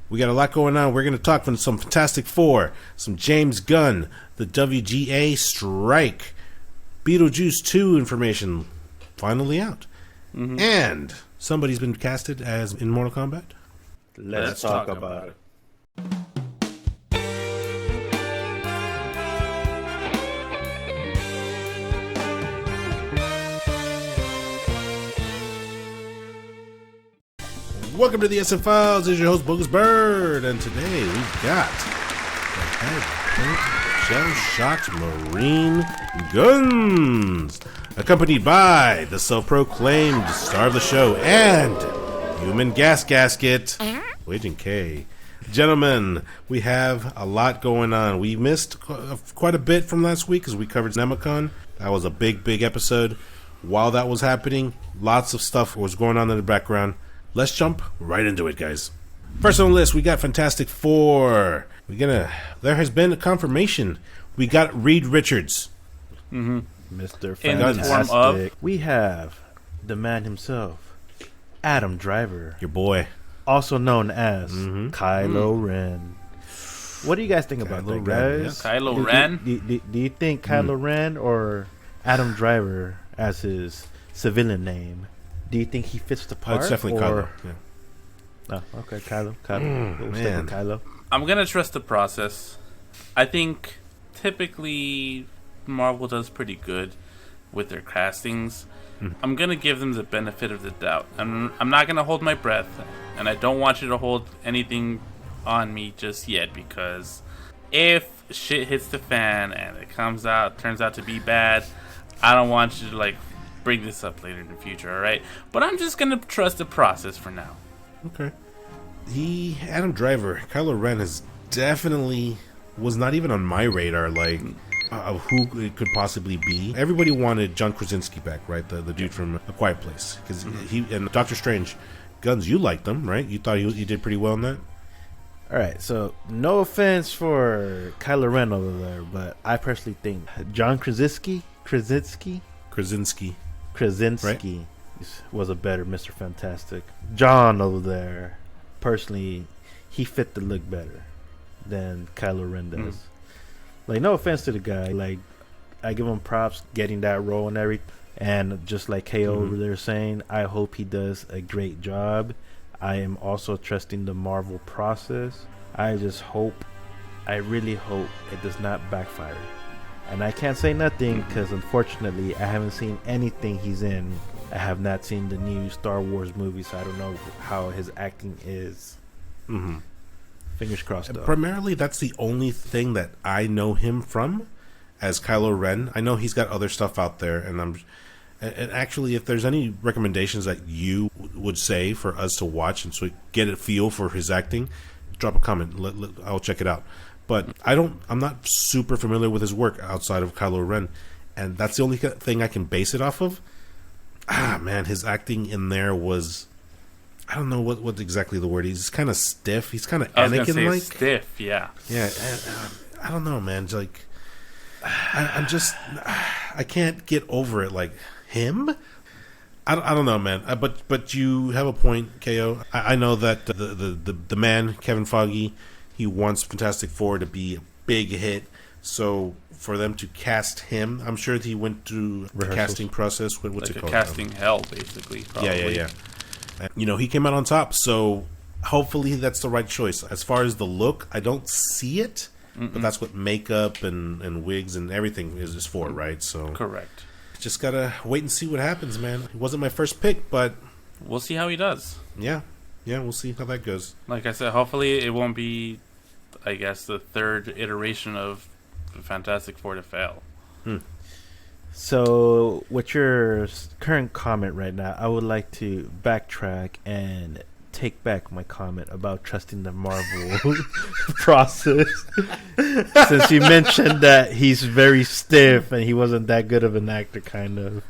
We got a lot going on. We're going to talk from some Fantastic Four, some James Gunn, the WGA Strike, Beetlejuice 2 information finally out, and somebody's been casted as in Mortal Kombat. Let's talk about it. Welcome to the SF Files. This is your host, BogusBird, and today we've got the head shell-shocked Marine gUNzz, accompanied by the self-proclaimed star of the show and human gas gasket, Agent K. Gentlemen, we have a lot going on. We missed quite a bit from last week because we covered Nemicon. That was a big episode. While that was happening, lots of stuff was going on in the background. Let's jump right into it, guys. First on the list, we got Fantastic Four. There has been a confirmation. We got Reed Richards. Mr. Fantastic. We have the man himself, Adam Driver. Your boy. Also known as Kylo Ren. What do you guys think about that, guys? Yes. Kylo Ren? Do you think Kylo Ren or Adam Driver as his civilian name? Do you think he fits the part? It's definitely Kylo. Yeah. Oh, okay, Kylo. We'll stick with Kylo. I'm going to trust the process. I think typically Marvel does pretty good with their castings. I'm going to give them the benefit of the doubt. I'm not going to hold my breath, and I don't want you to hold anything on me just yet, because if shit hits the fan and it turns out to be bad, I don't want you to bring this up later in the future, alright? But I'm just gonna trust the process for now. Okay. Adam Driver, Kylo Ren was not even on my radar, of who it could possibly be. Everybody wanted John Krasinski back, right? The dude from A Quiet Place. Because he and Doctor Strange, gUNzz, you liked them, right? You thought he did pretty well in that? Alright, so no offense for Kylo Ren over there, but I personally think John Krasinski right? Was a better Mr. Fantastic. John over there, personally, he fit the look better than Kylo Ren does. No offense to the guy. I give him props getting that role and everything. And just like KO over there saying, I hope he does a great job. I am also trusting the Marvel process. I really hope it does not backfire. And I can't say nothing because, unfortunately, I haven't seen anything he's in. I have not seen the new Star Wars movie, so I don't know how his acting is. Fingers crossed, though. Primarily, that's the only thing that I know him from as Kylo Ren. I know he's got other stuff out there, and actually, if there's any recommendations that you would say for us to watch and so we get a feel for his acting, drop a comment. I'll check it out. But I'm not super familiar with his work outside of Kylo Ren, and that's the only thing I can base it off of. Man, his acting in there was, I don't know what exactly the word is. He's kind of stiff. He's kind of Anakin-like. Stiff, yeah. Yeah, I don't know, man. I can't get over it. Like him. I don't know, man. But you have a point, KO. I know that the man Kevin Feige, he wants Fantastic Four to be a big hit. So for them to cast him, I'm sure that he went through the casting process. What's it called? Casting hell, basically. Probably. Yeah. And, he came out on top. So hopefully that's the right choice. As far as the look, I don't see it. But that's what makeup and wigs and everything is for, right? So correct. Just gotta wait and see what happens, man. It wasn't my first pick, but we'll see how he does. Yeah, we'll see how that goes. Like I said, hopefully it won't be, I guess, the third iteration of Fantastic Four to fail. So, with your current comment right now, I would like to backtrack and take back my comment about trusting the Marvel process. Since you mentioned that he's very stiff and he wasn't that good of an actor, kind of.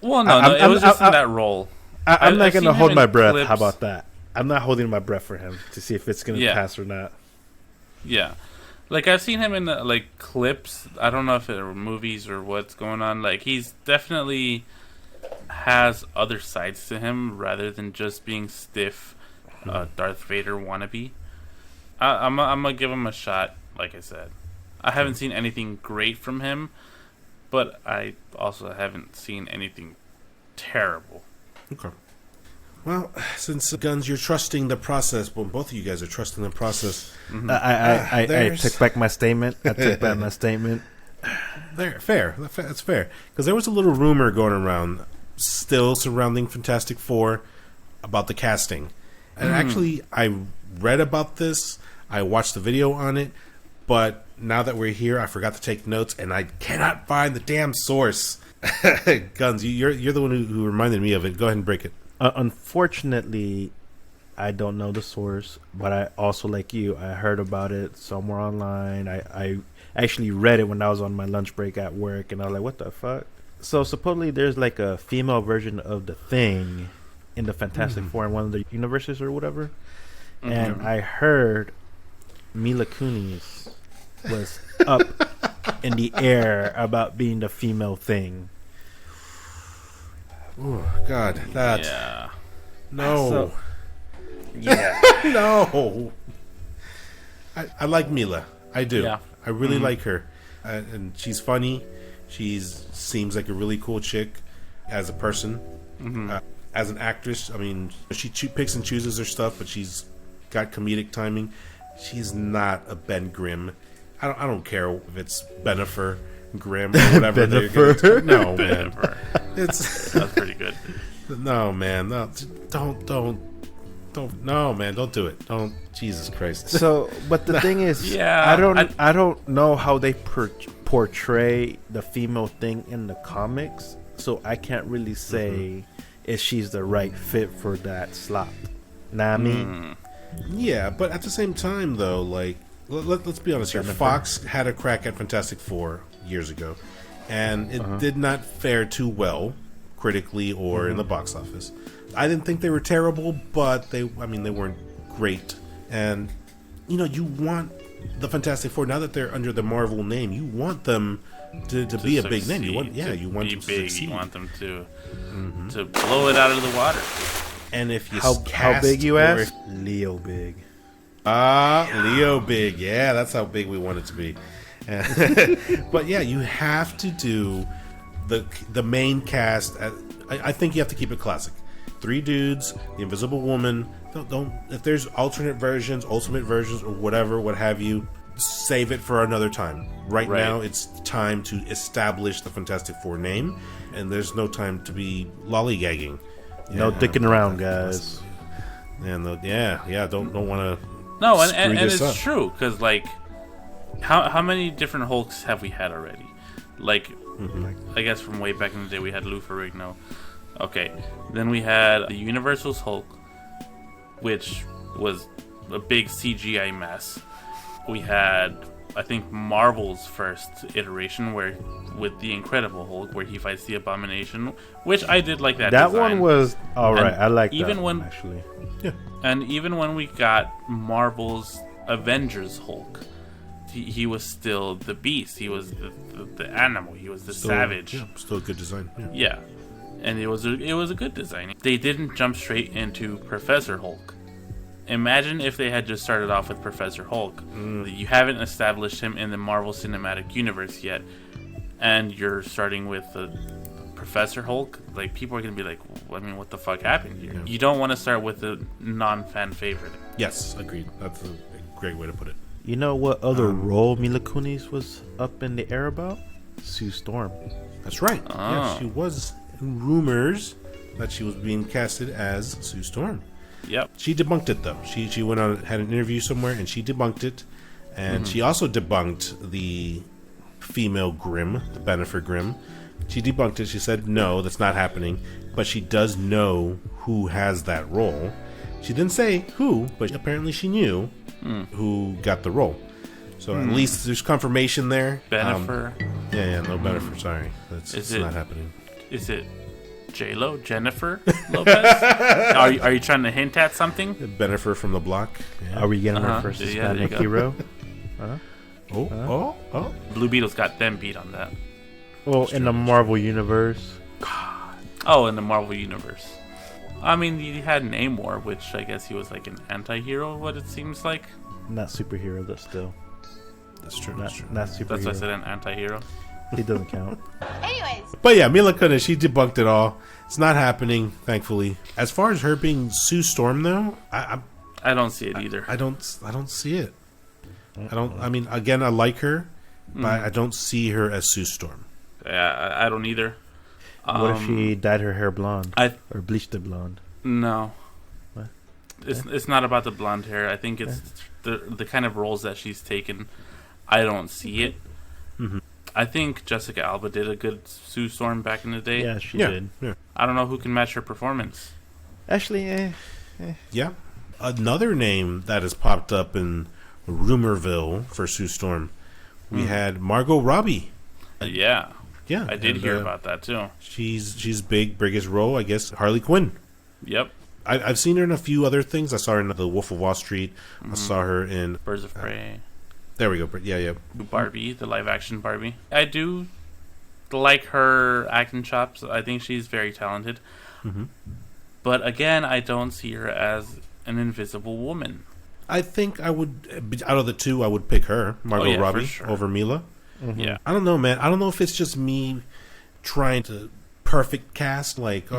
Well, no, it was just in that role. I'm not going to hold my breath. Clips. How about that? I'm not holding my breath for him to see if it's going to pass or not. Yeah. I've seen him in, clips. I don't know if it were movies or what's going on. He's definitely has other sides to him rather than just being stiff Darth Vader wannabe. I'm gonna give him a shot. Like I said, I haven't seen anything great from him, but I also haven't seen anything terrible. Okay. Well, since gUNzz, you're trusting the process. Well, both of you guys are trusting the process. Mm-hmm. I took back my statement. Fair. That's fair. Because there was a little rumor going around still surrounding Fantastic Four about the casting. And actually, I read about this. I watched the video on it. But now that we're here, I forgot to take notes, and I cannot find the damn source. gUNzz, you're the one who reminded me of it. Go ahead and break it. Unfortunately, I don't know the source, but I also, like you, I heard about it somewhere online. I actually read it when I was on my lunch break at work, and I was like, what the fuck? So supposedly there's like a female version of the Thing in the Fantastic Four in one of the universes or whatever. And I heard Mila Kunis was up in the air about being the female Thing. Oh, God. That. Yeah. No. Yeah. No. I like Mila. I do. Yeah. I really like her. And she's funny. She seems like a really cool chick as a person. As an actress, I mean, she picks and chooses her stuff, but she's got comedic timing. She's not a Ben Grimm. I don't care if it's Benifer Grimm or whatever. No, man. That's pretty good. No, man. No, don't. No, man. Don't do it. Don't. Jesus Christ. So, but the thing is, Yeah, I don't know how they portray the female Thing in the comics, so I can't really say if she's the right fit for that slot. Know what I mean? Yeah, but at the same time, though, like, let's be honest here. Fox had a crack at Fantastic Four years ago, and it did not fare too well critically or in the box office. I didn't think they were terrible, but they weren't great. And you want the Fantastic Four, now that they're under the Marvel name, you want them to be a big name. You want them to succeed. You want them to blow it out of the water. And if you how big you ask? Leo big. Leo big. Yeah, that's how big we want it to be. But yeah, you have to do the main cast. I think you have to keep it classic. 3 dudes, the Invisible Woman. Don't if there's alternate versions, ultimate versions, or whatever, what have you, save it for another time. Right now, it's time to establish the Fantastic Four name, and there's no time to be lollygagging. No dicking around, guys. And don't want to. No, and it's true, because like, how many different Hulks have we had already? Like, I guess from way back in the day we had Lou Ferrigno. Okay, then we had the Universal's Hulk, which was a big CGI mess. We had, I think, Marvel's first iteration with the Incredible Hulk, where he fights the Abomination, which I did like that. That design. one was alright. I like even that when, one, actually. Yeah. And even when we got Marvel's Avengers Hulk, he was still the beast. He was the animal. He was the savage. Yeah, still a good design. Yeah. And it was a good design. They didn't jump straight into Professor Hulk. Imagine if they had just started off with Professor Hulk. You haven't established him in the Marvel Cinematic Universe yet, and you're starting with Professor Hulk. Like, people are gonna be like, I mean, what the fuck happened here? You don't want to start with a non-fan favorite. Yes, agreed. That's a great way to put it. You know what other role Mila Kunis was up in the air about? Sue Storm. That's right. Yeah, she was in rumors that she was being casted as Sue Storm. Yep. She debunked it, though. She went on, had an interview somewhere, and she debunked it. And she also debunked the female Grimm, the Benifer Grimm. She debunked it. She said, no, that's not happening. But she does know who has that role. She didn't say who, but apparently she knew who got the role. So at least there's confirmation there. Benifer. No Benifer, sorry. It's not happening. Is it J-Lo? Jennifer Lopez? Are you trying to hint at something? Benifer from the block. Yeah. Are we getting our first Hispanic hero? Oh. Blue Beetle's got them beat on that. Well, in the Marvel Universe. Oh, in the Marvel Universe. I mean, he had Namor, which I guess he was like an anti-hero, what it seems like. Not superhero, though, still. That's true. Not superhero. That's why I said an anti-hero. He doesn't count. Anyways. But yeah, Mila Kunis, she debunked it all. It's not happening, thankfully. As far as her being Sue Storm, though, I don't see it either. I don't see it. I mean, again, I like her, but I don't see her as Sue Storm. Yeah, I don't either. What if she dyed her hair blonde? Or bleached it blonde? No. What? It's not about the blonde hair. I think it's the kind of roles that she's taken. I don't see it. Mm-hmm. I think Jessica Alba did a good Sue Storm back in the day. Yeah, she did. Yeah. I don't know who can match her performance. Actually, Yeah. Another name that has popped up in Rumorville for Sue Storm, we had Margot Robbie. Yeah. Yeah. I did hear about that too. She's biggest role, I guess, Harley Quinn. Yep. I've seen her in a few other things. I saw her in The Wolf of Wall Street. I saw her in Birds of Prey. There we go. Yeah. Barbie, the live action Barbie. I do like her acting chops. I think she's very talented. Mm-hmm. But again, I don't see her as an invisible woman. I think I would, out of the two, I would pick her, Margot Robbie, sure. over Mila. mm-hmm. Yeah. I don't know, man. I don't know if it's just me trying to perfect cast, like,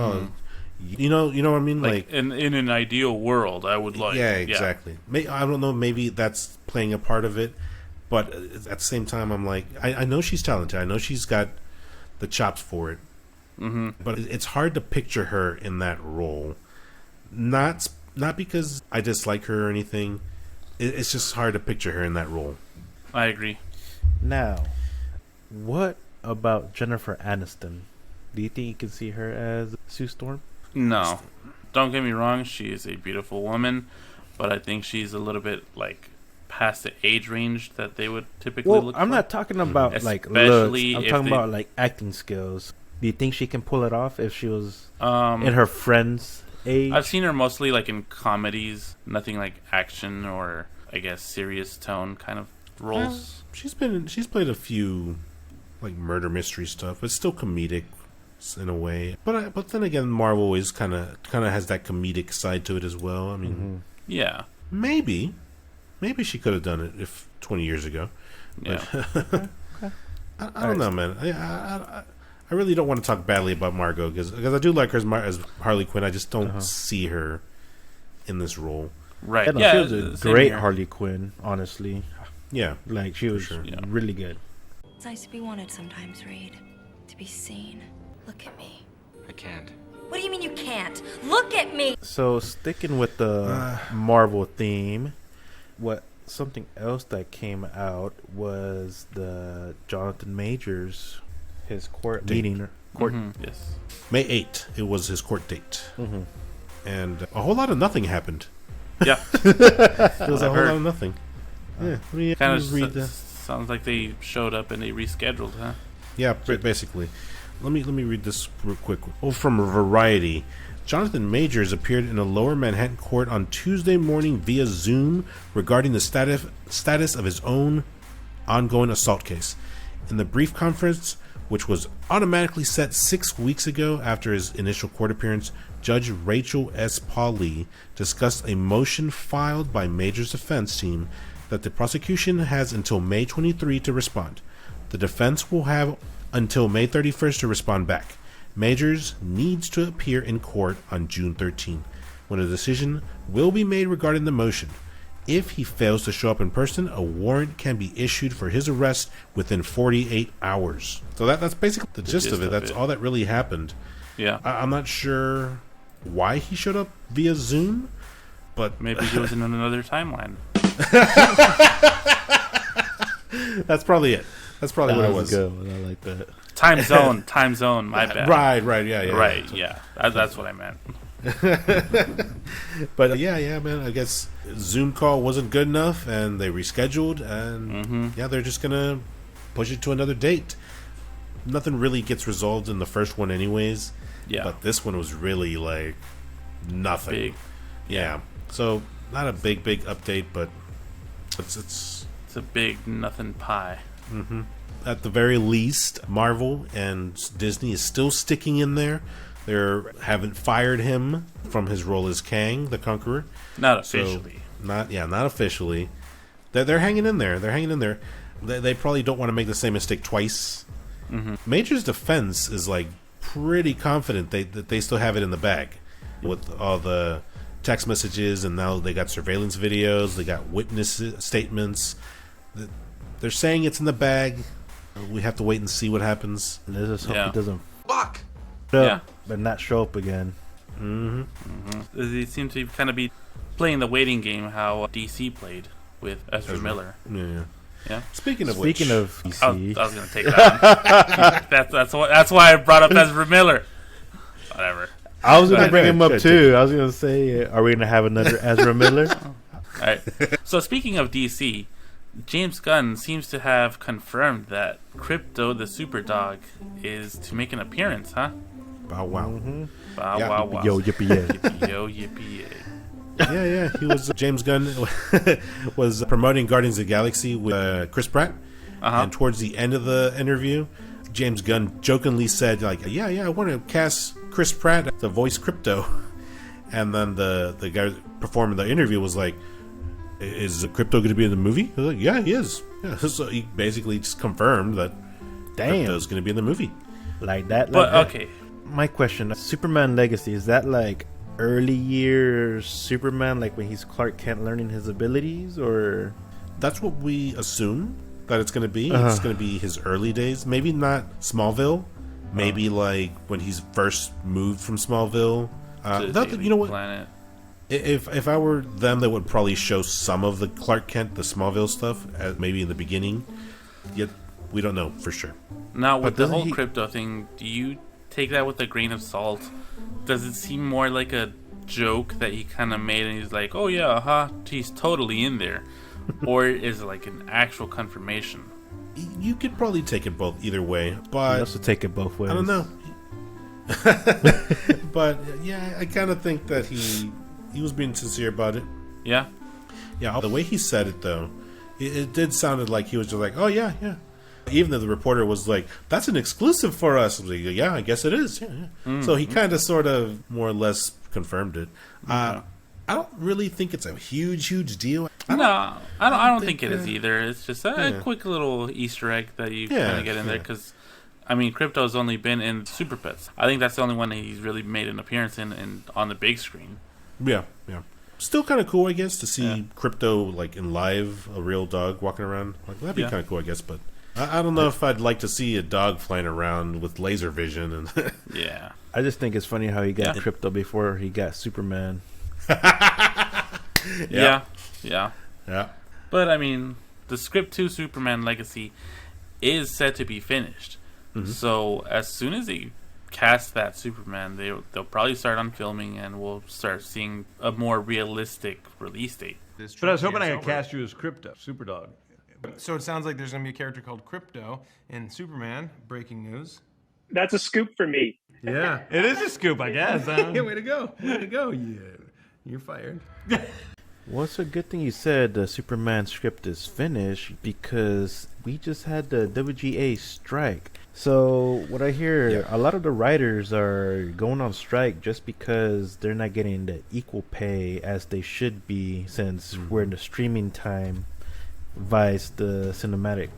you know what I mean? Like in an ideal world, I would like. Yeah, exactly. I don't know. Maybe that's playing a part of it, but at the same time, I'm like, I know she's talented. I know she's got the chops for it. Mm-hmm. But it's hard to picture her in that role. Not because I dislike her or anything. It's just hard to picture her in that role. I agree. Now, what about Jennifer Aniston? Do you think you can see her as Sue Storm? No. Don't get me wrong, she is a beautiful woman, but I think she's a little bit like past the age range that they would typically look I'm for. not talking about like Especially looks. I'm if talking they- about like acting skills. Do you think she can pull it off if she was Um, in her friend's age? I've seen her mostly like in comedies, nothing like action or I guess serious tone kind of roles. She's played a few like murder mystery stuff. It's still comedic in a way. But then again, Marvel is kind of has that comedic side to it as well. I mean, Yeah. maybe she could have done it if 20 years ago. Yeah. I don't know, man. I really don't want to talk badly about Margot because I do like her as Harley Quinn. I just don't see her in this role. Right. Yeah, no, Yeah. she was a same great here. Harley Quinn, honestly. Yeah, Like she was sure. Yeah. really good. It's nice to be wanted sometimes, Reed. To be seen. Look at me. I can't. What do you mean you can't? Look at me! So sticking with the Marvel theme, something else that came out was the Jonathan Majors, his court meeting. Yes. May 8th, it was his court date, and a whole lot of nothing happened. Yeah. It was a whole heard. lot of nothing. Yeah, let me Kind read of the. sounds like they showed up and they rescheduled, huh? Yeah, basically. Let me read this real quick. Oh, from Variety. Jonathan Majors appeared in a lower Manhattan court on Tuesday morning via Zoom regarding the status of his own ongoing assault case. In the brief conference, which was automatically set 6 weeks ago after his initial court appearance, Judge Rachel S. Pauley discussed a motion filed by Majors' defense team that the prosecution has until May 23 to respond. The defense will have until May 31st to respond back. Majors needs to appear in court on June 13, when a decision will be made regarding the motion. If he fails to show up in person, a warrant can be issued for his arrest within 48 hours. So that's basically the gist of it. That's all that really happened. Yeah. I'm not sure why he showed up via Zoom, but Maybe he was in another timeline. that's probably it. That's probably what it was. Good. I like that. Time zone, my bad. Right, yeah. Right, yeah. That's what I meant. But yeah, man. I guess Zoom call wasn't good enough, and they rescheduled, and yeah, they're just gonna push it to another date. Nothing really gets resolved in the first one, anyways. Yeah. But this one was really like nothing. Big. Yeah. So not a big update, but it's It's a big nothing pie. at the very least, Marvel and Disney is still sticking in there. They haven't fired him from his role as Kang, the Conqueror. Not officially. Not officially. They're hanging in there. They probably don't want to make the same mistake twice. Major's defense is like pretty confident that they still have it in the bag with all the text messages, and now they got surveillance videos, they got witness statements. They're saying it's in the bag. We have to wait and see what happens. And let's just hope it doesn't Fuck! but not show up again. They seem to kind of be playing the waiting game how DC played with Ezra Miller. Yeah. Speaking of I DC, was going to take that one. That's why I brought up Ezra Miller. Whatever. I was going to bring him up too. I was going to say, are we going to have another Ezra Miller? All right. So speaking of DC, James Gunn seems to have confirmed that Crypto the Superdog is to make an appearance, huh? Bow wow. Bow Yeah. wow wow. Yo, yippee yay. Yo yippee yay. Yeah. He was James Gunn was promoting Guardians of the Galaxy with Chris Pratt, and towards the end of the interview, James Gunn jokingly said, like, "Yeah, I want to cast Chris Pratt to voice Crypto," and then the guy performing the interview was like, "Is Crypto going to be in the movie?" I was like, "Yeah, he is." Yeah, so he basically just confirmed that Crypto's going to be in the movie. Like that. But okay. My question: Superman Legacy, is that like early years Superman, like when he's Clark Kent learning his abilities, or That's what we assume that it's going to be. It's going to be his early days. Maybe not Smallville. Maybe like when he's first moved from Smallville. You know what? Planet. If I were them, they would probably show some of the Clark Kent, the Smallville stuff, maybe in the beginning. Yet we don't know for sure. Now, with the doesn't whole he- Crypto thing, do you take that with a grain of salt? Does it seem more like a joke that he kind of made and he's like, oh yeah, he's totally in there? Or is it like an actual confirmation? You could probably take it both either way, but you also take it both ways? I don't know. But yeah, I kind of think that he was being sincere about it. Yeah? Yeah, the way he said it though, it did sounded like he was just like, oh yeah. Even though the reporter was like, that's an exclusive for us. I was like, yeah, I guess it is. Yeah. So he kind of sort of more or less confirmed it. I don't really think it's a huge deal. I don't think it is either. It's just a quick little Easter egg that you kind of get in there because, I mean, Crypto's only been in Super Pets. I think that's the only one that he's really made an appearance in on the big screen. Yeah. Still kind of cool, I guess, to see Crypto like in live, a real dog walking around. Like that'd be kind of cool, I guess. But I don't know if I'd like to see a dog flying around with laser vision and. Yeah. I just think it's funny how he got Crypto before he got Superman. Yeah. But I mean, the script to Superman Legacy is set to be finished. So as soon as they cast that Superman, they'll probably start on filming, and we'll start seeing a more realistic release date. But I was hoping I could cast you as Crypto, Superdog. So it sounds like there's going to be a character called Crypto in Superman. Breaking news. That's a scoop for me. Yeah, it is a scoop, I guess. Yeah, way to go. Yeah, you're fired. Well, it's a good thing you said the Superman script is finished because we just had the WGA strike. So what I hear, a lot of the writers are going on strike just because they're not getting the equal pay as they should be since we're in the streaming time vice the cinematic,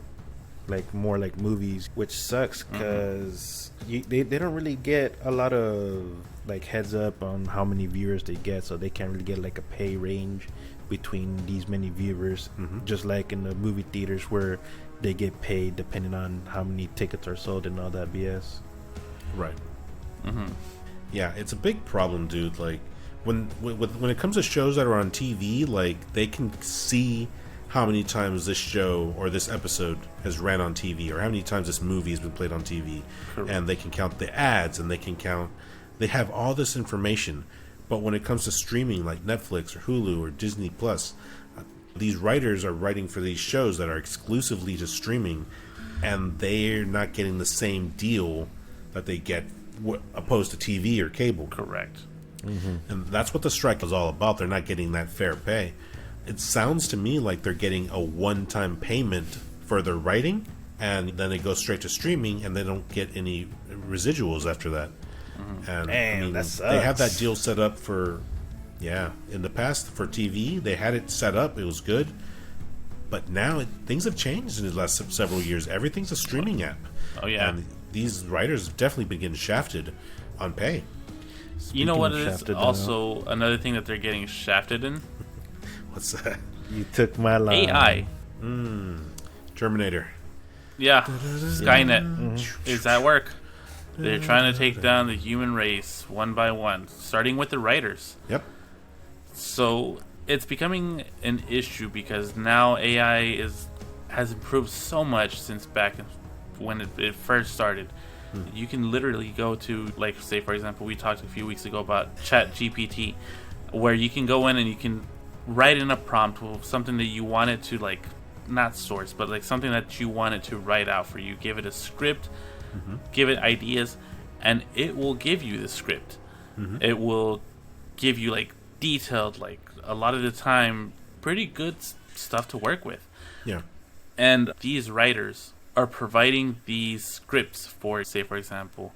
like more like movies, which sucks because they don't really get a lot of like heads up on how many viewers they get, so they can't really get like a pay range between these many viewers, just like in the movie theaters where they get paid depending on how many tickets are sold and all that BS. Right. Yeah, it's a big problem, dude. Like when it comes to shows that are on TV, like they can see how many times this show or this episode has ran on TV, or how many times this movie has been played on TV. Correct. And they can count the ads, and they have all this information. But when it comes to streaming like Netflix or Hulu or Disney Plus, these writers are writing for these shows that are exclusively to streaming, and they're not getting the same deal that they get opposed to TV or cable. Correct. And that's what the strike is all about. They're not getting that fair pay. It sounds to me like they're getting a one-time payment for their writing, and then it goes straight to streaming, and they don't get any residuals after that. And Damn, that they have that sucks. deal set up for, in the past for TV. They had it set up. It was good. But now things have changed in the last several years. Everything's a streaming app. Oh, yeah. And these writers have definitely been getting shafted on pay. You know what it is? shafted, Also, another thing that they're getting shafted in? What's that? You took my line. AI. Terminator. Yeah. Skynet is at work. They're trying to take down the human race one by one, starting with the writers. Yep. So it's becoming an issue because now AI has improved so much since back when it first started. You can literally go to, like, say for example, we talked a few weeks ago about ChatGPT, where you can go in and you can write in a prompt with something that you want it to, like, not source, but like something that you want it to write out for you. Give it a script, give it ideas, and it will give you the script. It will give you, like, detailed, like, a lot of the time, pretty good stuff to work with. Yeah. And these writers are providing these scripts for, say, for example,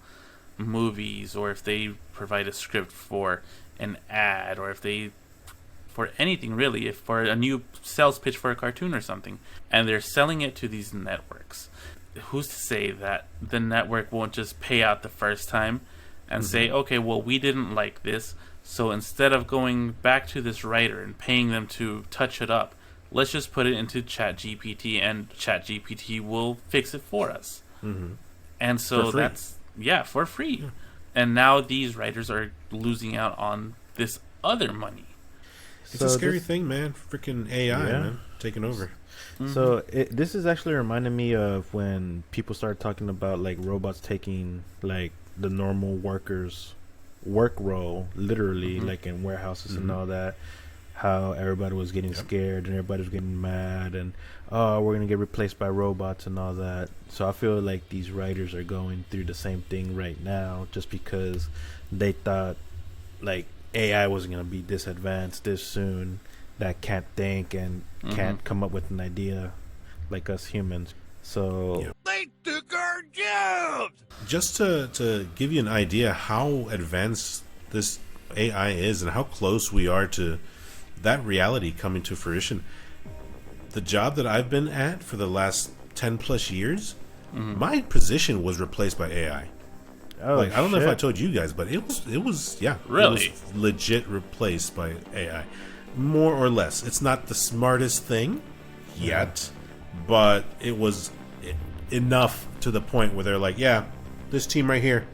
movies, or if they provide a script for an ad, or if they, for anything really, if for a new sales pitch for a cartoon or something, and they're selling it to these networks. Who's to say that the network won't just pay out the first time and say, okay, well, we didn't like this, so instead of going back to this writer and paying them to touch it up, let's just put it into ChatGPT, and ChatGPT will fix it for us. And so For free. that's, for free. And now these writers are losing out on this other money. It's a scary thing, man. Freaking AI, man, taking over. So this is actually reminding me of when people started talking about, like, robots taking, like, the normal workers' work role, literally, like in warehouses and all that. How everybody was getting scared and everybody was getting mad and, oh, we're gonna get replaced by robots and all that. So I feel like these writers are going through the same thing right now, just because they thought, like, AI wasn't gonna be this advanced this soon, that can't think and can't come up with an idea like us humans. So Just to give you an idea how advanced this AI is and how close we are to that reality coming to fruition, the job that I've been at for the last 10 plus years, my position was replaced by AI. oh, Like, I don't know if I shit. told you guys, but it was Really? it was legit replaced by AI, more or less. It's not the smartest thing yet, but it was enough to the point where they're like, yeah, this team right here,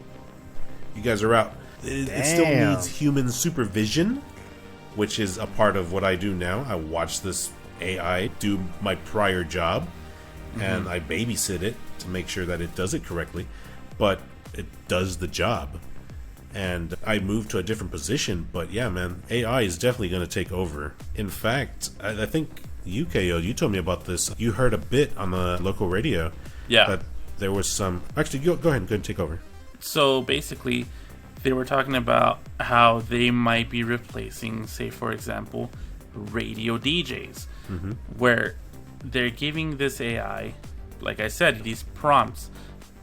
you guys are out. It still Damn. needs human supervision, which is a part of what I do now. I watch this AI do my prior job, and I babysit it to make sure that it does it correctly, but it does the job. And I moved to a different position, but yeah, man, AI is definitely going to take over. In fact, I think you, KO, you told me about this. You heard a bit on the local radio. Yeah. That there was some... Actually, go ahead and take over. So basically, they were talking about how they might be replacing, say, for example, radio DJs, where they're giving this AI, like I said, these prompts.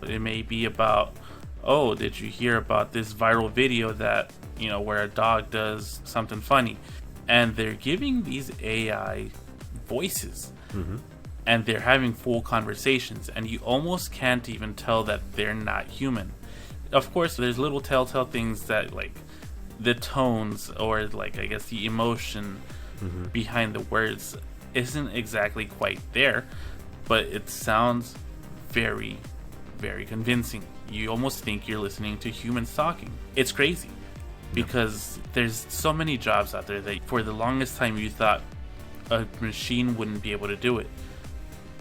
It may be about, oh, did you hear about this viral video that, you know, where a dog does something funny? And they're giving these AI voices. And they're having full conversations, and you almost can't even tell that they're not human. Of course, there's little telltale things that, like, the tones or, like, I guess the emotion behind the words isn't exactly quite there, but it sounds very, very convincing. You almost think you're listening to humans talking. It's crazy because there's so many jobs out there that for the longest time you thought a machine wouldn't be able to do it.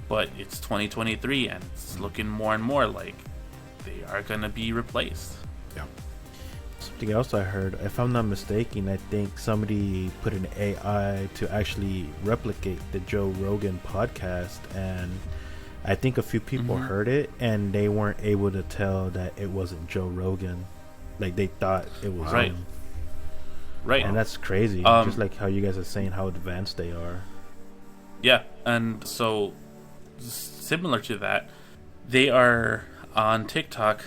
But it's 2023 and it's looking more and more like they are going to be replaced. Yeah. Something else I heard, if I'm not mistaken, I think somebody put an AI to actually replicate the Joe Rogan podcast, and I think a few people heard it and they weren't able to tell that it wasn't Joe Rogan. Like, they thought it was Right. him. Right. And that's crazy. Just like how you guys are saying how advanced they are. Yeah, and so similar to that, they are on TikTok.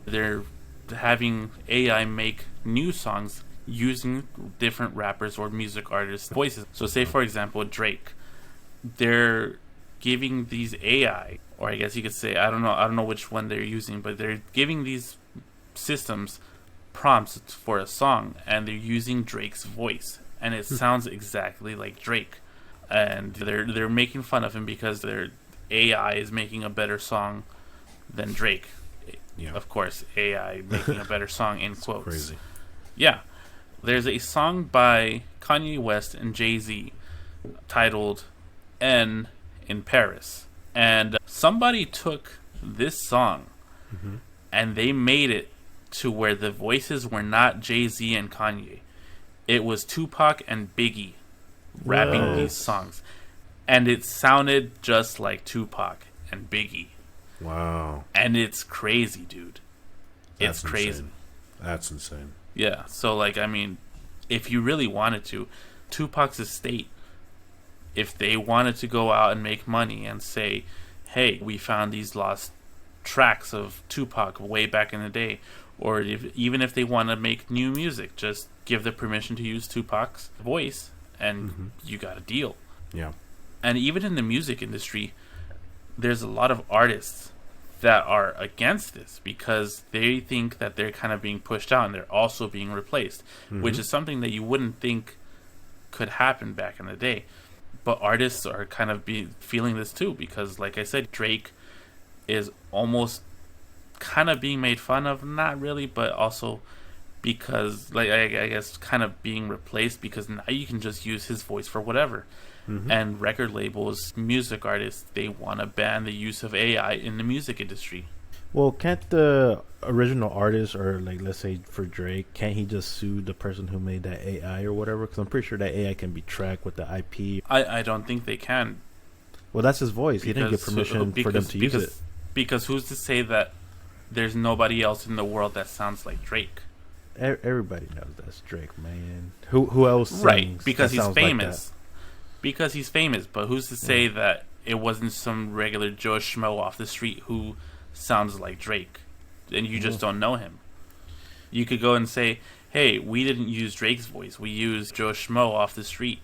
They're having AI make new songs using different rappers or music artists' voices. So say, for example, Drake. They're giving these AI, or I guess you could say, I don't know which one they're using, but they're giving these systems prompts for a song, and they're using Drake's voice, and it sounds exactly like Drake. And they're making fun of him because their AI is making a better song than Drake. Yeah. Of course, AI making a better song in quotes. Crazy. Yeah. There's a song by Kanye West and Jay-Z titled N in Paris. And somebody took this song and they made it to where the voices were not Jay-Z and Kanye. It was Tupac and Biggie rapping these songs. And it sounded just like Tupac and Biggie. Wow. And it's crazy, dude. It's That's crazy. insane. That's insane. Yeah, so like, I mean, if you really wanted to, Tupac's estate, if they wanted to go out and make money and say, hey, we found these lost tracks of Tupac way back in the day, or even if they want to make new music, just give the permission to use Tupac's voice and you got a deal. Yeah. And even in the music industry, there's a lot of artists that are against this because they think that they're kind of being pushed out and they're also being replaced, which is something that you wouldn't think could happen back in the day. But artists are kind of feeling this too because, like I said, Drake is almost kind of being made fun of, not really, but also because, like, I guess kind of being replaced because now you can just use his voice for whatever. And record labels, music artists, they want to ban the use of AI in the music industry. Well, can't the original artist, or like let's say for Drake, can't he just sue the person who made that AI or whatever? Because I'm pretty sure that AI can be tracked with the IP. I don't think they can. Well, that's his voice. He didn't get permission for them to use it. Because who's to say that there's nobody else in the world that sounds like Drake? Everybody knows that's Drake, man. Who else sings Right, because that he's sounds like famous. Because he's famous, but who's to say that it wasn't some regular Joe Schmo off the street who sounds like Drake, and you just don't know him? You could go and say, hey, we didn't use Drake's voice, we used Joe Schmo off the street,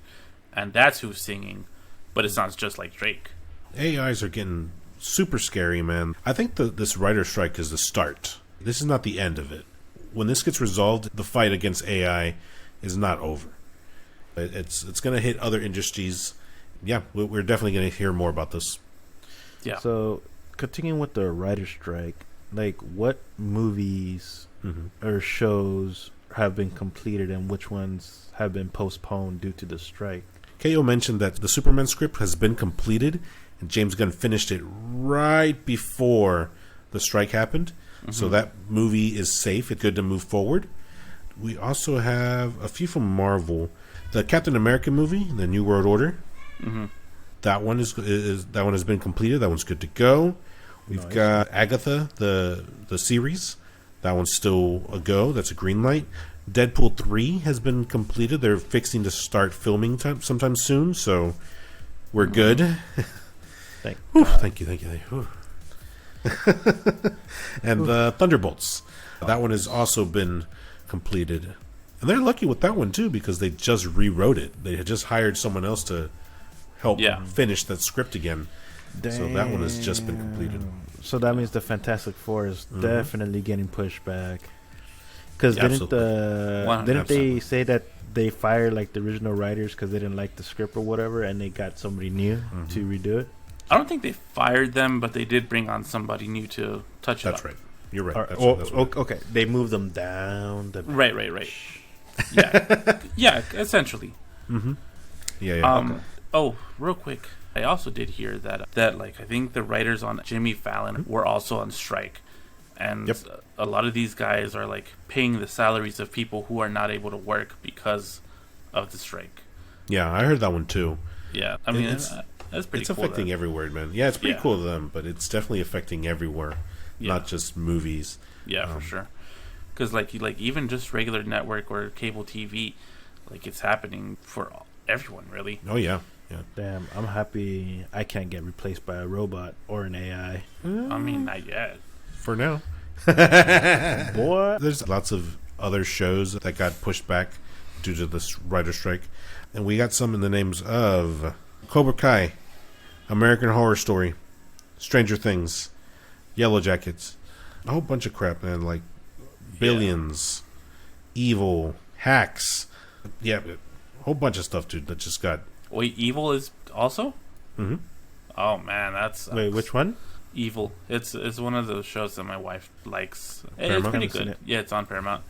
and that's who's singing, but it sounds just like Drake. AIs are getting super scary, man. I think this writer strike is the start. This is not the end of it. When this gets resolved, the fight against AI is not over. It's going to hit other industries. Yeah, we're definitely going to hear more about this. Yeah. So, continuing with the writer strike, like what movies or shows have been completed and which ones have been postponed due to the strike? KO mentioned that the Superman script has been completed, and James Gunn finished it right before the strike happened. So that movie is safe. It's good to move forward. We also have a few from Marvel. The Captain America movie, The New World Order. That one is that one has been completed. That one's good to go. We've got Agatha, the series. That one's still a go. That's a green light. Deadpool 3 has been completed. They're fixing to start filming sometime soon, so we're good. Thank you. And the Thunderbolts. That one has also been completed. And they're lucky with that one, too, because they just rewrote it. They had just hired someone else to help finish that script again. Damn. So that one has just been completed. So that means the Fantastic Four is definitely getting pushed back. Because didn't they say that they fired like the original writers because they didn't like the script or whatever, and they got somebody new to redo it? I don't think they fired them, but they did bring on somebody new to touch it up. That's right. You're right. That's okay. They moved them down. Right. Yeah, essentially. Yeah. Okay. Oh, real quick. I also did hear that like I think the writers on Jimmy Fallon were also on strike, and a lot of these guys are like paying the salaries of people who are not able to work because of the strike. Yeah, I heard that one too. Yeah, I mean that's pretty. It's cool affecting everywhere, man. Yeah, it's pretty cool to them, but it's definitely affecting everywhere, not just movies. Yeah, for sure. Because like even just regular network or cable TV, like it's happening for everyone, really. Oh yeah. Damn, I'm happy I can't get replaced by a robot or an AI. I mean, not yet. For now. Boy. There's lots of other shows that got pushed back due to this writer strike. And we got some in the names of Cobra Kai, American Horror Story, Stranger Things, Yellow Jackets, a whole bunch of crap, man, like Billions, Evil, Hacks. Yeah, a whole bunch of stuff, dude, that just got... Wait, Evil is also? Mm-hmm. Oh, man, that's... Wait, which one? Evil. It's one of those shows that my wife likes. Paramount? It's pretty Haven't seen good. it. Yeah, it's on Paramount.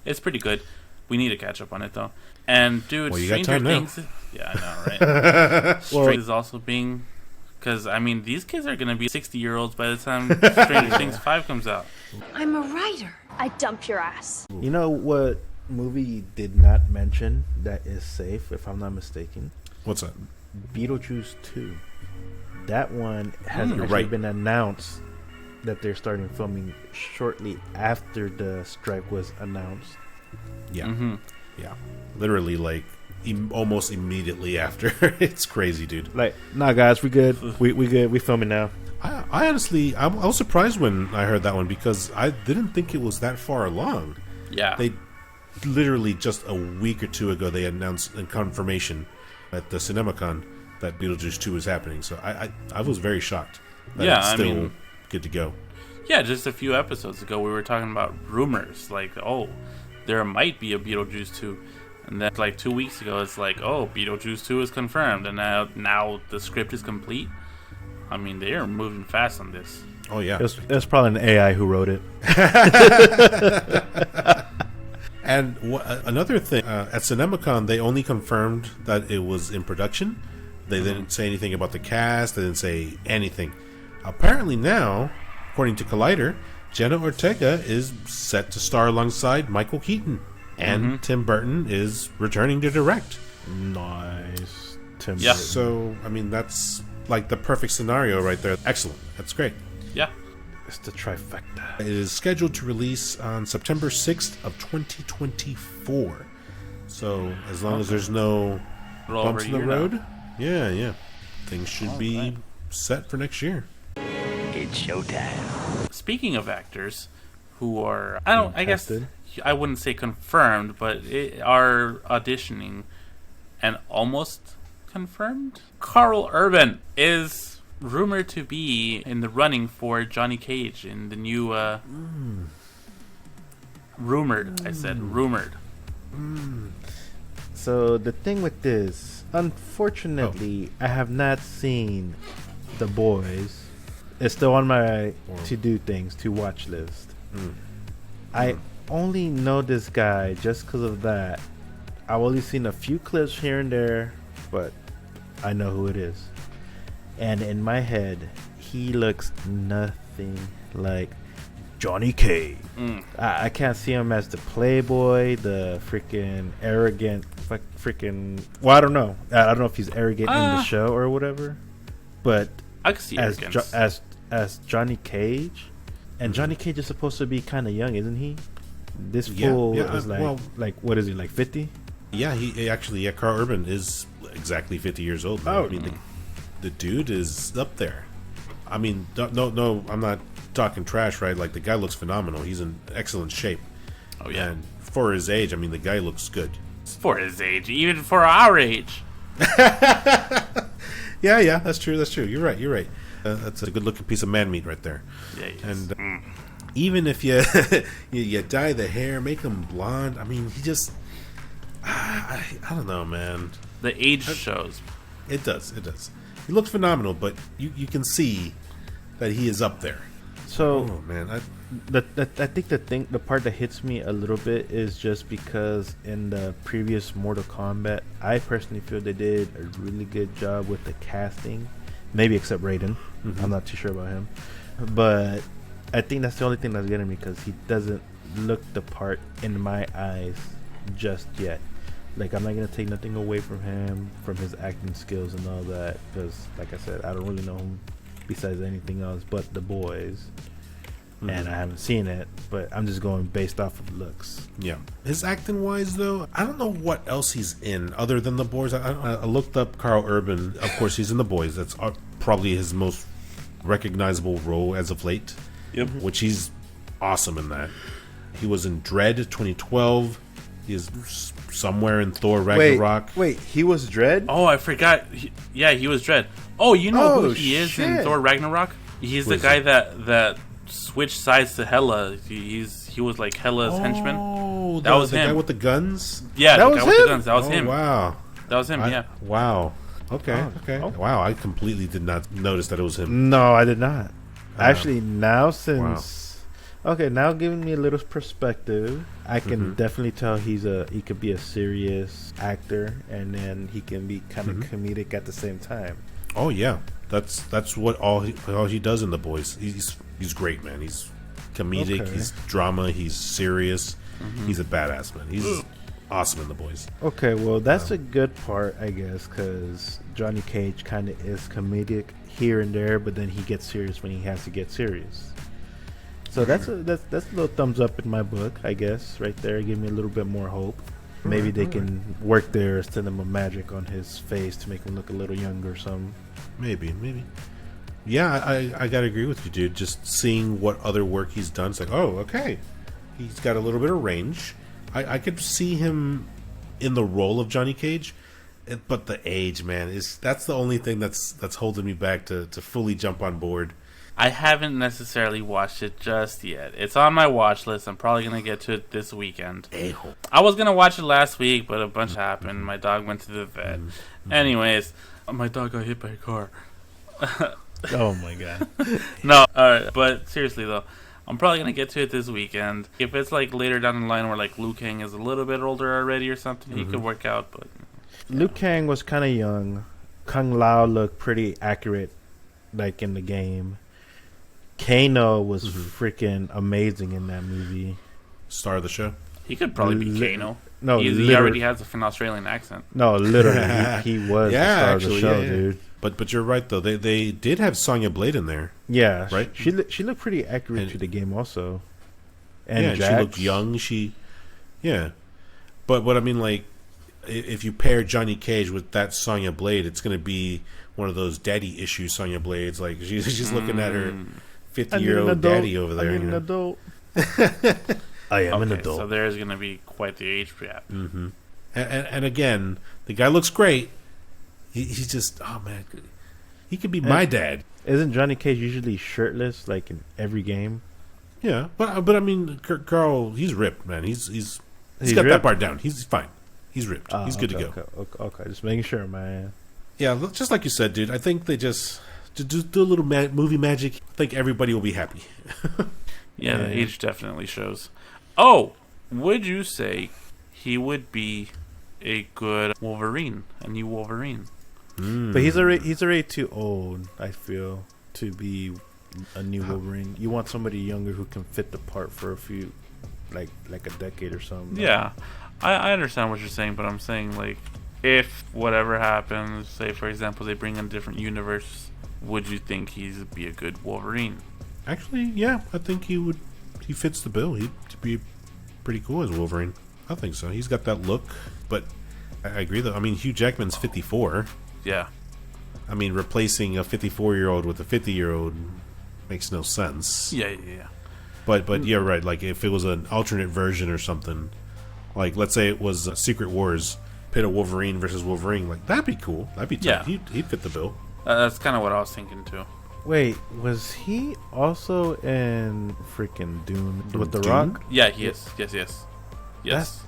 It's pretty good. We need to catch up on it, though. And, dude, Well, you got Stranger time now. Things... Yeah, I know, right? Stranger is also being... Because, I mean, these kids are going to be 60-year-olds by the time Stranger Things 5 comes out. I'm a writer. I dump your ass. You know what movie you did not mention that is safe, if I'm not mistaken? What's that? Beetlejuice 2. That one has actually right. been announced that they're starting filming shortly after the strike was announced. Yeah. Mm-hmm. Yeah. Literally, like, almost immediately after. It's crazy, dude. Like, nah, guys, we good. We good. We filming now. I honestly, I was surprised when I heard that one because I didn't think it was that far along. Yeah. They literally just a week or two ago they announced in confirmation at the CinemaCon that Beetlejuice 2 is happening. So I was very shocked that Yeah, it's I still mean- good to go. Yeah, just a few episodes ago, we were talking about rumors. Like, oh, there might be a Beetlejuice 2. And then, like, 2 weeks ago, it's like, oh, Beetlejuice 2 is confirmed. And now the script is complete. I mean, they are moving fast on this. Oh, yeah. It was probably an AI who wrote it. And another thing, at CinemaCon, they only confirmed that it was in production. They didn't say anything about the cast. They didn't say anything. Apparently now, according to Collider, Jenna Ortega is set to star alongside Michael Keaton. And Tim Burton is returning to direct. Nice. Tim Yeah. Burton. So, I mean, that's like the perfect scenario right there. Excellent. That's great. Yeah. It's the trifecta. It is scheduled to release on September 6th of 2024. So, as long as there's no We're over bumps a in the year now. road, yeah, things should be right. set for next year. It's showtime. Speaking of actors who are, I guess Tested. I wouldn't say confirmed, but are auditioning and almost confirmed. Karl Urban is rumored to be in the running for Johnny Cage in the new rumored. I said rumored. So the thing with this, unfortunately, I have not seen The Boys. It's still on my to-do things, to watch list. I only know this guy just because of that. I've only seen a few clips here and there, but I know who it is. And in my head, he looks nothing like Johnny Cage. I can't see him as the playboy, the freaking arrogant, freaking. Well, I don't know. I don't know if he's arrogant in the show or whatever. But I could see as arrogance. as Johnny Cage, and Johnny Cage is supposed to be kind of young, isn't he? This Yeah, fool yeah, is like what is he, like 50? Yeah, he actually, Karl Urban is exactly 50 years old. Man. Oh. I mean, the dude is up there. I mean, no, I'm not talking trash, right? Like, the guy looks phenomenal. He's in excellent shape. Oh yeah, And for his age, I mean, the guy looks good. for his age, even for our age. Yeah, that's true. You're right. That's a good-looking piece of man meat right there. Yeah, he is. And even if you you dye the hair, make him blonde, I mean, he just... I don't know, man. The age shows. It does. He looks phenomenal, but you can see that he is up there. So Oh, man. I think the part that hits me a little bit is just because in the previous Mortal Kombat, I personally feel they did a really good job with the casting. Maybe except Raiden. I'm not too sure about him. But I think that's the only thing that's getting me, because he doesn't look the part in my eyes just yet. Like, I'm not going to take nothing away from him, from his acting skills and all that, because, like I said, I don't really know him besides anything else but The Boys. And I haven't seen it, but I'm just going based off of looks. Yeah. His acting wise, though, I don't know what else he's in other than The Boys. I looked up Karl Urban. Of course, he's in The Boys. That's probably his most recognizable role as of late. Yep. Which he's awesome in that. He was in Dread 2012. He is somewhere in Thor Ragnarok. Wait, he was Dredd? Oh, I forgot. He was Dredd. Oh, you know who Oh, he is shit. in Thor Ragnarok? He's Who the is guy it? that switched sides to Hela. He was like Hela's henchman. Oh, That was the him. guy with the guns. Yeah, That the was guy with the him? guns. That was Oh, him. wow. That was him. Yeah. Wow. Okay. Okay. Oh. Wow. I completely did not notice that it was him. No, I did not. Actually, now since... Wow. Okay, now giving me a little perspective, I can definitely tell he could be a serious actor, and then he can be kind of comedic at the same time. Oh yeah. That's what all he does in The Boys. He's great, man. He's comedic. Okay. He's drama. He's serious. He's a badass, man. He's awesome in The Boys. Okay, well, that's a good part, I guess, because Johnny Cage kind of is comedic here and there, but then he gets serious when he has to get serious. So that's a little thumbs up in my book, I guess, right there. Give me a little bit more hope. Maybe they can work their cinema magic on his face to make him look a little younger or something. Maybe. Yeah, I gotta agree with you, dude. Just seeing what other work he's done, it's like, oh, okay. He's got a little bit of range. I could see him in the role of Johnny Cage, but the age, man, that's the only thing that's holding me back to fully jump on board. I haven't necessarily watched it just yet. It's on my watch list. I'm probably going to get to it this weekend. A-hole. I was going to watch it last week, but a bunch happened. My dog went to the vet. Anyways, my dog got hit by a car. Oh, my God. No, alright, but seriously though, I'm probably going to get to it this weekend. If it's like later down the line where like Liu Kang is a little bit older already or something, he could work out, but... Liu Kang was kind of young. Kung Lao looked pretty accurate, like, in the game. Kano was freaking amazing in that movie. Star of the show. He could probably be Kano. No, He already has an Australian accent. No, literally, he was the star of the show, yeah. dude. But you're right though. They did have Sonya Blade in there. Yeah, Right? She looked pretty accurate And- to the game, also. And yeah, she Jax. looked young. Yeah. But what I mean, like, if you pair Johnny Cage with that Sonya Blade, it's going to be one of those daddy issue Sonya Blades. Like she's looking at her 50-year-old daddy over there. I You need an know? adult. I am an Okay, adult. so there's going to be quite the age gap. And again, the guy looks great. He's just, oh man, he could be my dad. Isn't Johnny Cage usually shirtless, like in every game? Yeah, but I mean, Carl, he's ripped, man. He's He's got that ripped? part down. He's fine. He's ripped. He's good to go. Okay, just making sure, man. Yeah, just like you said, dude. I think they just to do a little movie magic. I think everybody will be happy. Yeah, the age definitely shows. Oh, would you say he would be a good Wolverine, a new Wolverine? But he's already too old, I feel, to be a new Wolverine. You want somebody younger who can fit the part for a few, like a decade or something. Yeah, I understand what you're saying, but I'm saying, like, if whatever happens, say for example they bring in a different universe, would you think he'd be a good Wolverine? Actually, yeah, I think he would. He fits the bill. He'd be pretty cool as Wolverine. I think so. He's got that look. But I agree, though. I mean, Hugh Jackman's 54. Yeah. I mean, replacing a 54-year-old with a 50-year-old makes no sense. Yeah. But you're right. Like, if it was an alternate version or something, like, let's say it was Secret Wars, pit of Wolverine versus Wolverine, like, that'd be cool. That'd be tough. Yeah. He'd fit the bill. That's kind of what I was thinking too. Wait, was he also in freaking Dune with The Dune? Rock? Yeah, he is. Yes.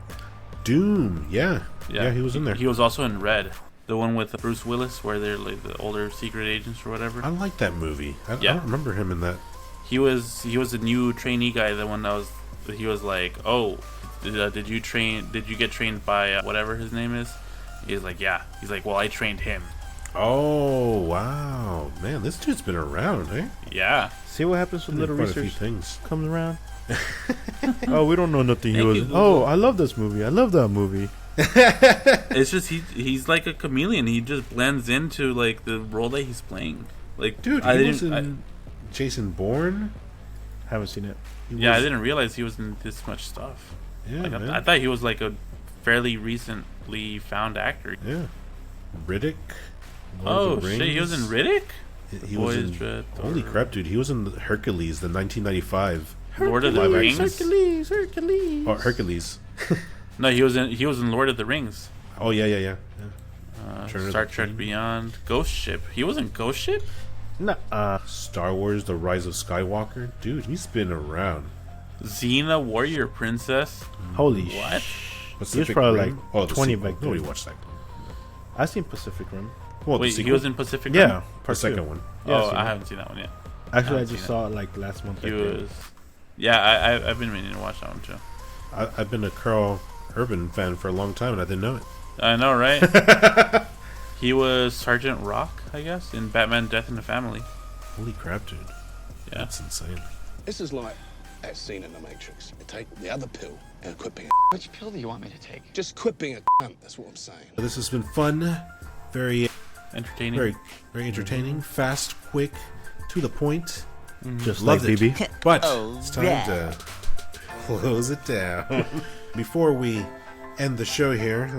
Doom. Yeah, he was in there. He was also in Red, the one with Bruce Willis, where they're like the older secret agents or whatever. I like that movie. I Yeah. don't remember him in that. He was a new trainee guy. The one that was, he was like, oh, did you get trained by whatever his name is? He's like, yeah. He's like, well, I trained him. Oh, wow. Man, this dude's been around, eh? Yeah. See what happens when little Quite a few research things. comes around? Oh, we don't know nothing. He Thank was. you, Google. Oh, I love this movie. I love that movie. It's just he's like a chameleon. He just blends into like the role that he's playing. Like, Dude, I he was didn't. in Jason Bourne. Haven't seen it. I didn't realize he was in this much stuff. Yeah, Like, man. I thought he was like a fairly recently found actor. Yeah. Riddick. Lord Oh of the shit, he was in Rings. Riddick. He was Boys in. Dread Holy Thor. crap, dude! He was in Hercules, the 1995. Lord of the Rings. Hercules. Or Hercules. No, he was in Lord of the Rings. Oh yeah. Star Trek Beyond. Ghost Ship. He was in Ghost Ship? No. Star Wars: The Rise of Skywalker. Dude, he's been around. Xena Warrior Princess. Holy What? Pacific He was probably Rim? like the 20 sequel. back Nobody then. watched that. I seen Pacific Rim. Well, the Wait, he sequel? was in Pacific Yeah, Rim? the part second two. one. Yeah, Oh, seen I it. haven't seen that one yet. Actually, I haven't just seen saw it like last month. He I think. was. Yeah, I've been meaning to watch that one too. I've been a Karl Urban fan for a long time, and I didn't know it. I know, right? He was Sergeant Rock, I guess, in Batman: Death in the Family. Holy crap, dude. Yeah. That's insane. This is like that scene in The Matrix. You take the other pill and quit being Which pill do you want me to take? Just quit being a cunt, that's what I'm saying. This has been fun, very Entertaining. very entertaining, fast, quick, to the point. Just Loved like it. BB. But it's time to close it down. Before we end the show here,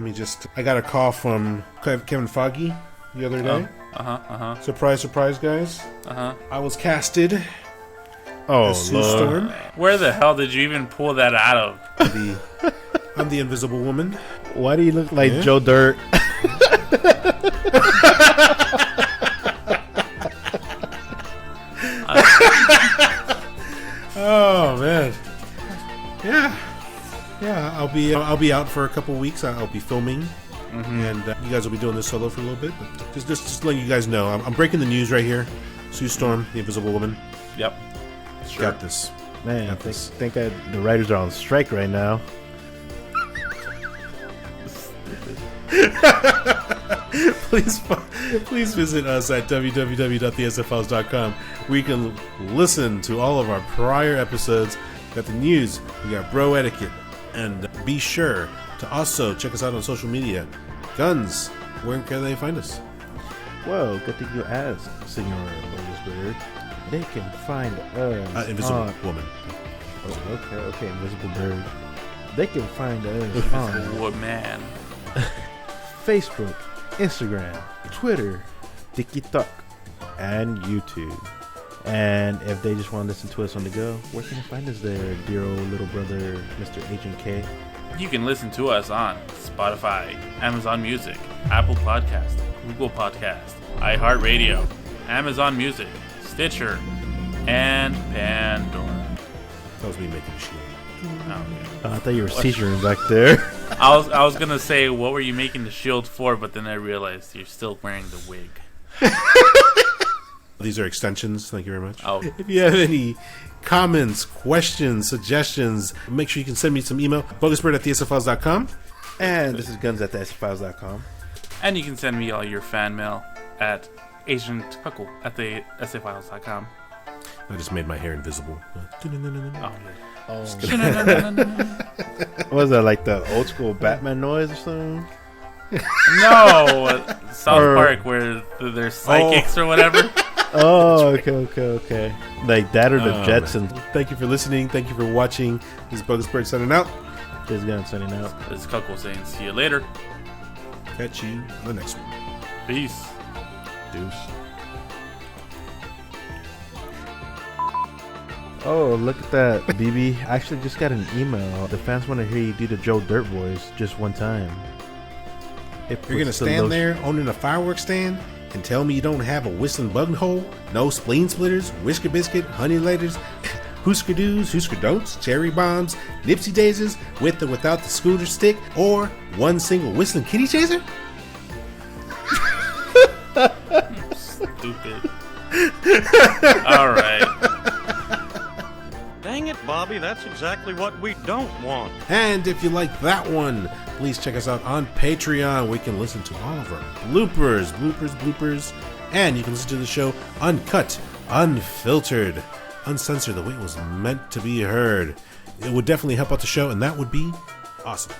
I got a call from Kevin Foggy the other day. Surprise, surprise, guys. I was casted Oh, as Sue Lord. Storm. Where the hell did you even pull that out of? I'm the Invisible Woman. Why do you look like Yeah. Joe Dirt? Oh man, yeah. I'll be out for a couple weeks. I'll be filming, and you guys will be doing this solo for a little bit. But just letting you guys know, I'm breaking the news right here. Sue Storm, the Invisible Woman, Yep. got this. Man, I Got this. think the writers are on strike right now. Please visit us at www.thesffiles.com, where you can listen to all of our prior episodes. We got the news, we got bro etiquette, and be sure to also check us out on social media. gUNzz, where can they find us? Well, good thing you asked, Senor BogusBird. They can find us Invisible on... Woman. Oh, okay, Invisible Bird. They can find us on Woman. Facebook, Instagram, Twitter, TikTok, and YouTube. And if they just want to listen to us on the go, where can you find us there, dear old little brother, Mr. Agent K? You can listen to us on Spotify, Amazon Music, Apple Podcast, Google Podcast, iHeartRadio, Amazon Music, Stitcher, and Pandora. That was me making a shield. Oh, I thought you were seizuring back there. I was gonna say, what were you making the shield for? But then I realized you're still wearing the wig. These are extensions. Thank you very much. Oh. If you have any comments, questions, suggestions, make sure you can send me some email. BogusBird@thesffiles.com. And this is gUNzz at thesffiles.com. And you can send me all your fan mail at AgentKuckle at the SAFiles.com. I just made my hair invisible. Oh, What was that, like the old school Batman noise or something? no, South Park where they're psychics or whatever. Oh, okay. Like that or the Jetsons. Man. Thank you for listening. Thank you for watching. This is BogusBird signing out. This is gUNzz signing out. This is Kuckle saying, see you later. Catch you on the next one. Peace. Deuce. Oh, look at that, BB. I actually just got an email. The fans want to hear you do the Joe Dirt voice just one time. You're gonna stand there owning a fireworks stand and tell me you don't have a whistling button hole, no spleen splitters, whisker biscuit, honey laters, hoosker do's, hoosker don'ts, cherry bombs, nipsey daisies, with or without the scooter stick, or one single whistling kitty chaser? Stupid. All right. Dang it, Bobby, that's exactly what we don't want. And if you like that one, please check us out on Patreon. We can listen to all of our bloopers, and you can listen to the show uncut, unfiltered, uncensored, the way it was meant to be heard. It would definitely help out the show, and that would be awesome.